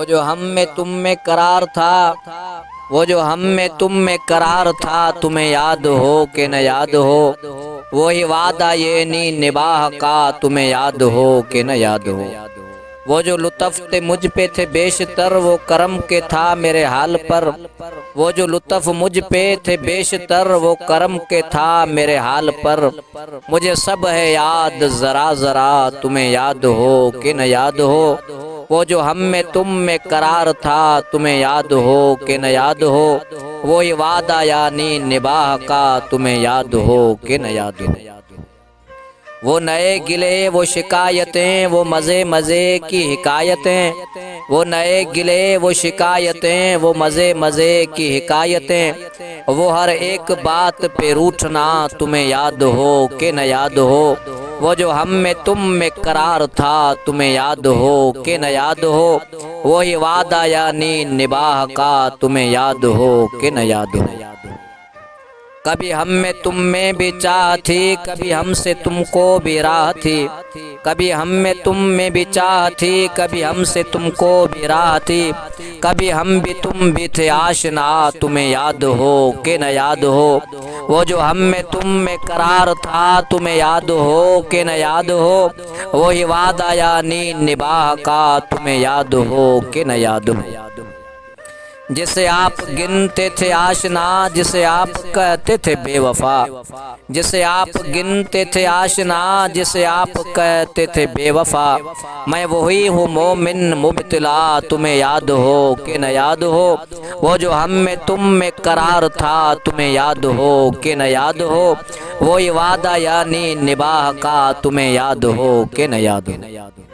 जो हम में तुम में करार था, वो जो हम में तुम में करार था, तुम्हें याद हो कि न याद हो, वही वादा ये नी निबाह का, तुम्हें याद हो कि न याद हो। वो जो लुत्फ़ थे मुझ पे थे बेशतर, वो करम के था मेरे हाल पर। वो जो लुत्फ़ मुझ पे थे बेशतर, वो करम के था मेरे हाल पर। मुझे सब है याद ज़रा ज़रा, तुम्हें याद हो कि न याद हो। वो जो हम में तुम में करार था, तुम्हें याद हो कि न याद हो, वही वादा यानी निबाह का, तुम्हें याद हो कि न याद हो। वो नए गिले वो शिकायतें, वो मज़े मज़े की हिकायतें। वो नए गिले वो शिकायतें, वो मज़े मज़े की हिकायतें। वो हर एक बात पे रूठना, तुम्हें याद हो कि न याद हो। वो जो हम में तुम में करार था, तुम्हें याद हो कि न याद हो, वही वादा यानी निबाह का, तुम्हें याद हो कि न याद हो। कभी हम में तुम में भी चाह थी, कभी हमसे तुमको भी राह थी। कभी हम में तुम में भी चाह थी, कभी हमसे तुमको भी राह थी। कभी हम भी तुम भी थे आशना, तुम्हें याद हो कि न याद हो। वो जो हम में तुम में करार था, तुम्हें याद हो कि न याद हो, वही वादा यानी निबाह का, तुम्हें याद हो कि न याद हो। जिसे आप गिनते थे आशना, जिसे आप कहते थे बेवफा। जिसे आप गिनते थे आशना, जिसे आप कहते थे बेवफा। मैं वही हूँ मोमिन मुब्तला, तुम्हें याद हो कि न याद हो। वो जो हम में तुम में करार था, तुम्हें याद हो कि न याद हो, वही वादा यानी निबाह का, तुम्हें याद हो कि न याद हो।